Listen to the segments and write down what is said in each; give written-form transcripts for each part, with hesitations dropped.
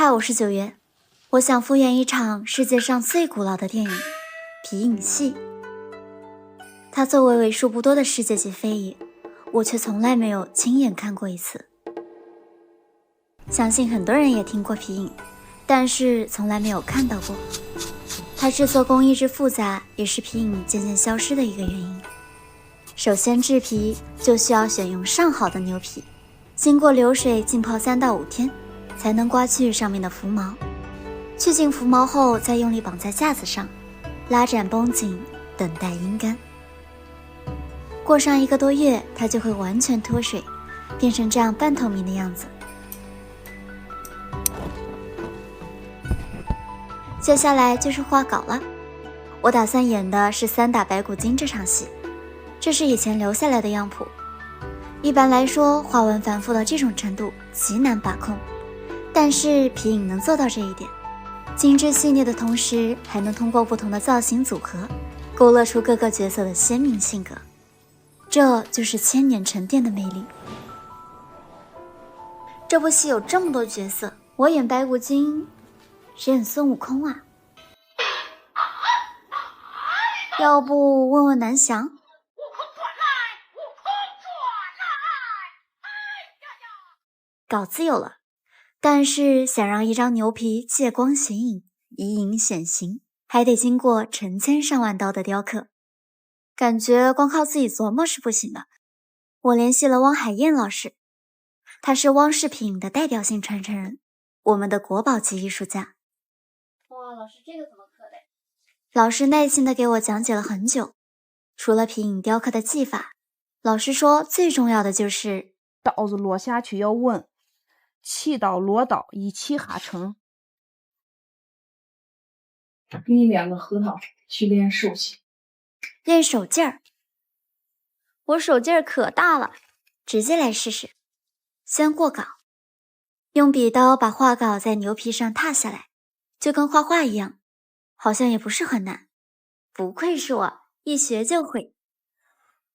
嗨，我是九月，我想复原一场世界上最古老的电影《皮影戏》。它作为为数不多的世界级非遗，我却从来没有亲眼看过一次。相信很多人也听过皮影，但是从来没有看到过。它制作工艺之复杂，也是皮影渐渐消失的一个原因。首先制皮就需要选用上好的牛皮，经过流水浸泡3到5天，才能刮去上面的浮毛。去尽浮毛后，再用力绑在架子上，拉展绷紧，等待阴干。过上1个多月，它就会完全脱水，变成这样半透明的样子。接下来就是画稿了，我打算演的是3打白骨精这场戏，这是以前留下来的样谱。一般来说，花纹繁复到这种程度极难把控，但是皮影能做到这一点，精致细腻的同时，还能通过不同的造型组合，勾勒出各个角色的鲜明性格。这就是千年沉淀的魅力。这部戏有这么多角色，我演白骨精，谁演孙悟空啊？要不问问南翔？稿子有了，但是想让一张牛皮借光显影，以影显形，还得经过成千上万刀的雕刻，感觉光靠自己琢磨是不行的。我联系了汪海燕老师，他是汪氏皮影的代表性传承人，我们的国宝级艺术家。哇，老师这个怎么刻的？老师耐心地给我讲解了很久。除了皮影雕刻的技法，老师说最重要的就是刀子落下去要稳，起刀落刀一气哈成。给你2个核桃去练手气。练手劲儿。我手劲儿可大了，直接来试试。先过稿，用笔刀把画稿在牛皮上踏下来，就跟画画一样，好像也不是很难。不愧是我，一学就会。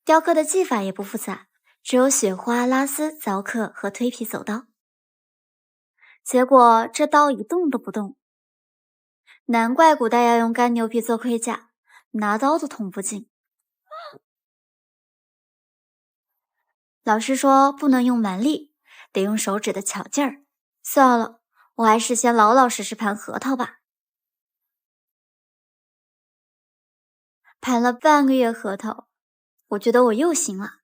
雕刻的技法也不复杂，只有雪花、拉丝、凿刻和推皮走刀。结果这刀一动都不动，难怪古代要用干牛皮做盔甲，拿刀都捅不进。老师说不能用蛮力，得用手指的巧劲儿。算了，我还是先老老实实盘核桃吧。盘了半个月核桃，我觉得我又行了。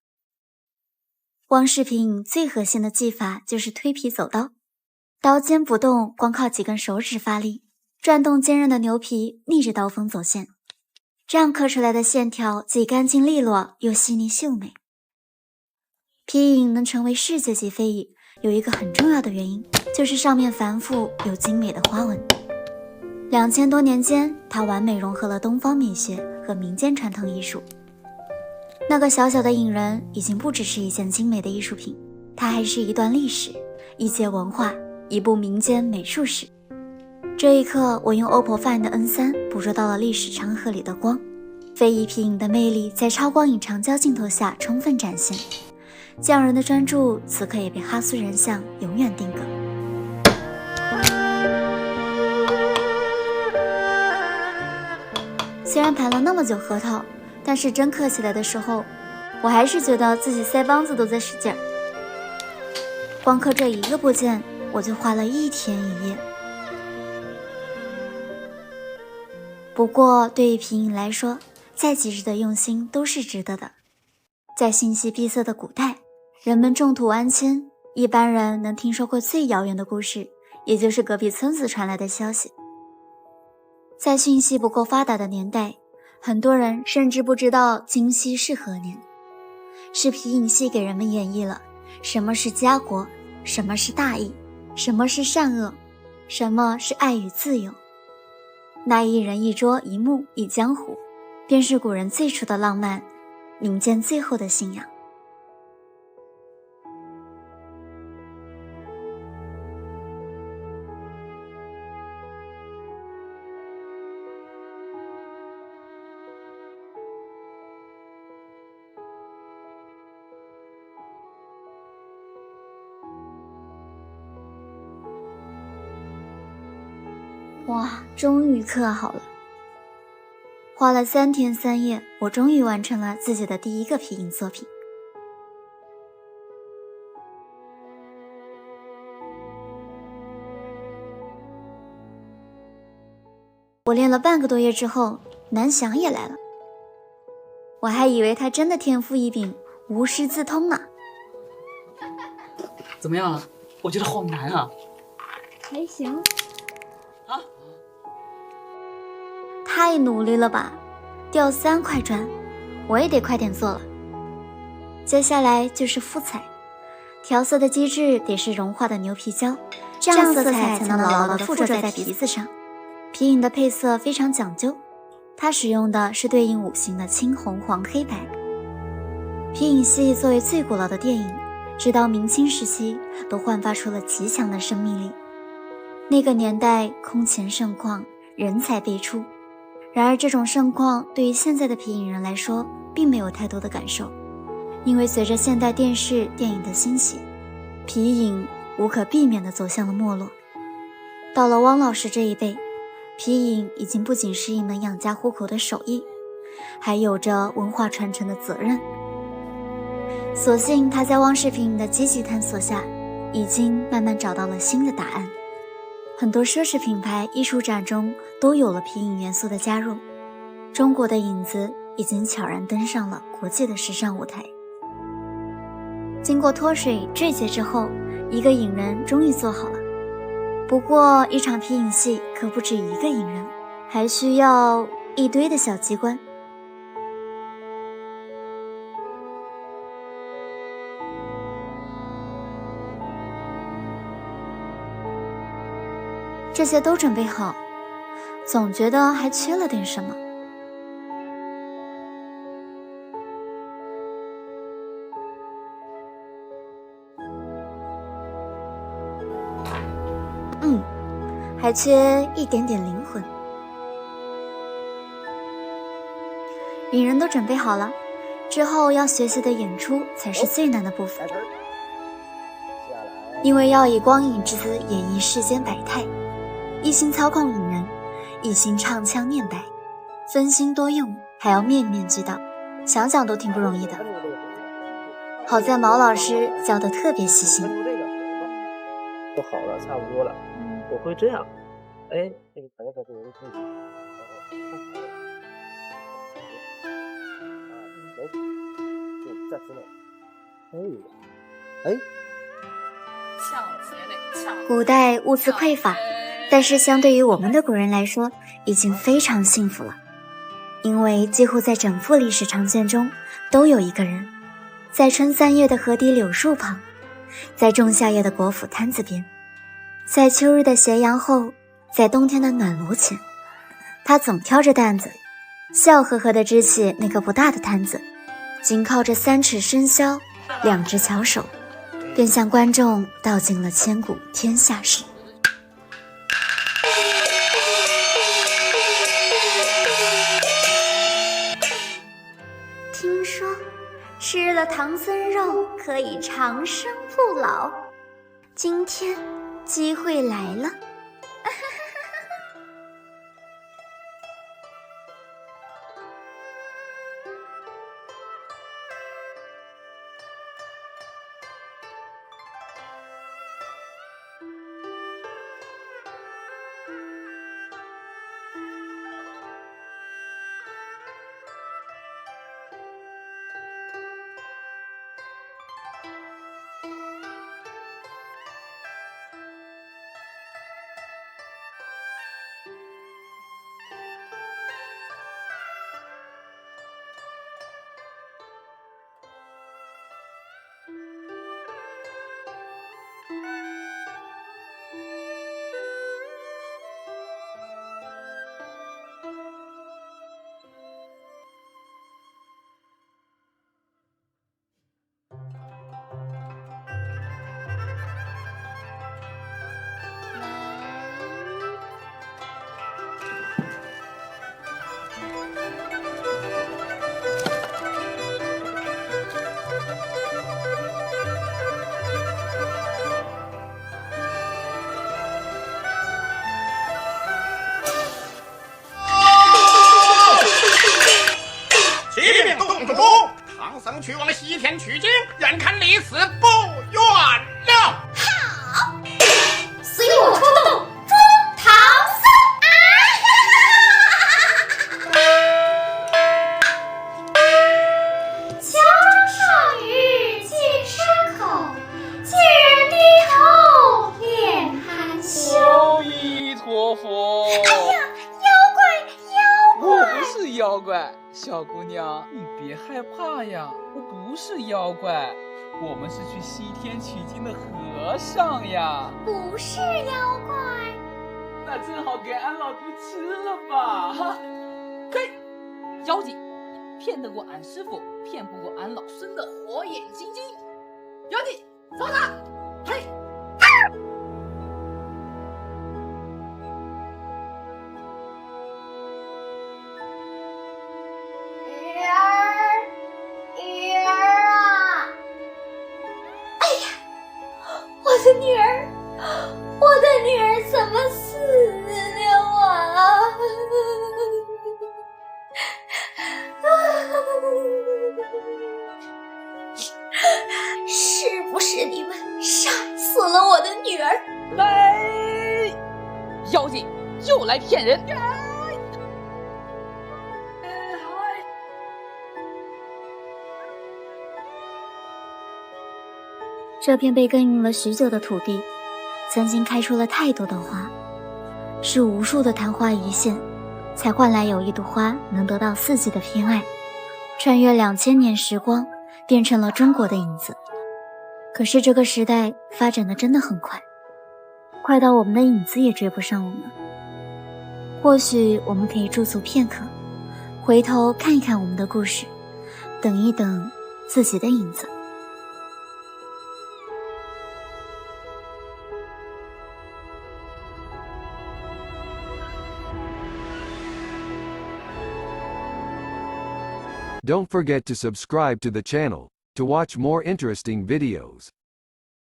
汪氏皮影最核心的技法就是推皮走刀，刀尖不动，光靠几根手指发力，转动坚韧的牛皮，逆着刀锋走线，这样刻出来的线条既干净利落，又细腻秀美。皮影能成为世界级非遗，有一个很重要的原因，就是上面繁复又精美的花纹。2000多年间，它完美融合了东方美学和民间传统艺术。那个小小的影人已经不只是一件精美的艺术品，它还是一段历史，一节文化，一部民间美术史。这一刻，我用 OPPO Find N3 捕捉到了历史长河里的光，非遗皮影的魅力在超光影长焦镜头下充分展现。匠人的专注，此刻也被哈苏人像永远定格。虽然盘了那么久核桃，但是真刻起来的时候，我还是觉得自己腮帮子都在使劲儿。光刻这一个部件，我就花了1天1夜。不过对于皮影来说，再极致的用心都是值得的。在信息闭塞的古代，人们种土安迁，一般人能听说过最遥远的故事，也就是隔壁村子传来的消息。在讯息不够发达的年代，很多人甚至不知道今夕是何年。是皮影戏给人们演绎了什么是家国，什么是大义，什么是善恶，什么是爱与自由。那一人一桌一幕一江湖，便是古人最初的浪漫，民间最后的信仰。哇，终于刻好了。花了3天3夜，我终于完成了自己的第一个皮影作品。我练了半个多月之后，南翔也来了。我还以为他真的天赋异禀，无师自通呢。怎么样了？我觉得好难啊。还行。啊？太努力了吧，掉3块砖，我也得快点做了。接下来就是复彩，调色的机制得是融化的牛皮胶，这样色彩才能牢牢地附着在皮子上。皮影的配色非常讲究，它使用的是对应5行的青、红、黄、黑、白。皮影戏作为最古老的电影，直到明清时期都焕发出了极强的生命力。那个年代空前盛况，人才辈出。然而这种盛况对于现在的皮影人来说并没有太多的感受，因为随着现代电视电影的兴起，皮影无可避免地走向了没落。到了汪老师这一辈，皮影已经不仅是一门养家糊口的手艺，还有着文化传承的责任。所幸他在汪世平的积极探索下，已经慢慢找到了新的答案。很多奢侈品牌艺术展中都有了皮影元素的加入，中国的影子已经悄然登上了国际的时尚舞台。经过脱水坠结之后，一个影人终于做好了。不过一场皮影戏可不止一个影人，还需要一堆的小机关。这些都准备好，总觉得还缺了点什么。还缺一点点灵魂。影人都准备好了，之后要学习的演出才是最难的部分，因为要以光影之姿演绎世间百态，一心操控影人，一心唱腔念白，分心多用，还要面面俱到，想想都挺不容易的。好在毛老师教得特别细心。都好了，差不多了。我会这样，哎，反正这个人可以，再知道，古代物资匮乏，但是相对于我们的古人来说，已经非常幸福了。因为几乎在整幅历史长卷中，都有一个人，在春3月的河堤柳树旁，在仲夏夜的国府摊子边，在秋日的斜阳后，在冬天的暖炉前，他总挑着担子，笑呵呵地支起那个不大的摊子，仅靠着3尺生绡，2只巧手，便向观众道尽了千古天下事。听说吃了唐僧肉可以长生不老，今天机会来了。僧去往西天取经，眼看离死不远了。好，随我出动，捉唐僧！桥上雨，金山口，见人低头脸含羞。阿弥陀佛。哎呀，妖怪，我不是妖怪，小姑娘，你别害怕呀，我不是妖怪，我们是去西天取经的和尚呀。不是妖怪。那正好给俺老猪吃了吧！哈，嘿，妖精，骗得过俺师傅，骗不过俺老孙的火眼金睛。妖精，走了！嘿。鱼儿啊！哎呀，我的女儿，我的女儿怎么死了啊？是不是你们杀死了我的女儿？来，妖精又来骗人！这片被耕耘了许久的土地，曾经开出了太多的花，是无数的昙花一现，才换来有一朵花能得到四季的偏爱，穿越2000年时光，变成了中国的影子。可是这个时代发展的真的很快，快到我们的影子也追不上我们。或许我们可以驻足片刻，回头看一看我们的故事，等一等自己的影子。Don't forget to subscribe to the channel to watch more interesting videos.